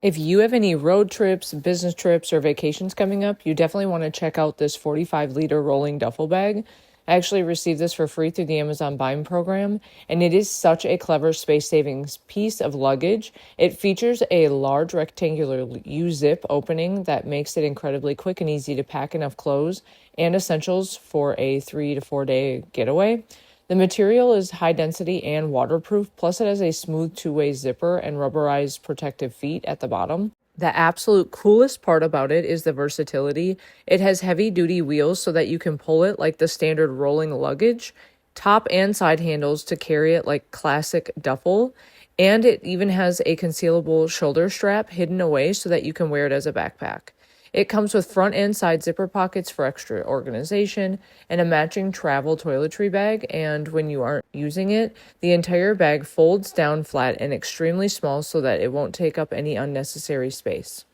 If you have any road trips, business trips, or vacations coming up, you definitely want to check out this 45-liter rolling duffel bag. I actually received this for free through the Amazon Buying program, and it is such a clever space savings piece of luggage. It features a large rectangular U-zip opening that makes it incredibly quick and easy to pack enough clothes and essentials for a 3 to 4 day getaway. The material is high density and waterproof, plus it has a smooth two-way zipper and rubberized protective feet at the bottom. The absolute coolest part about it is the versatility. It has heavy-duty wheels so that you can pull it like the standard rolling luggage, top and side handles to carry it like classic duffel, and it even has a concealable shoulder strap hidden away so that you can wear it as a backpack. It comes with front and side zipper pockets for extra organization and a matching travel toiletry bag, and when you aren't using it, the entire bag folds down flat and extremely small so that it won't take up any unnecessary space.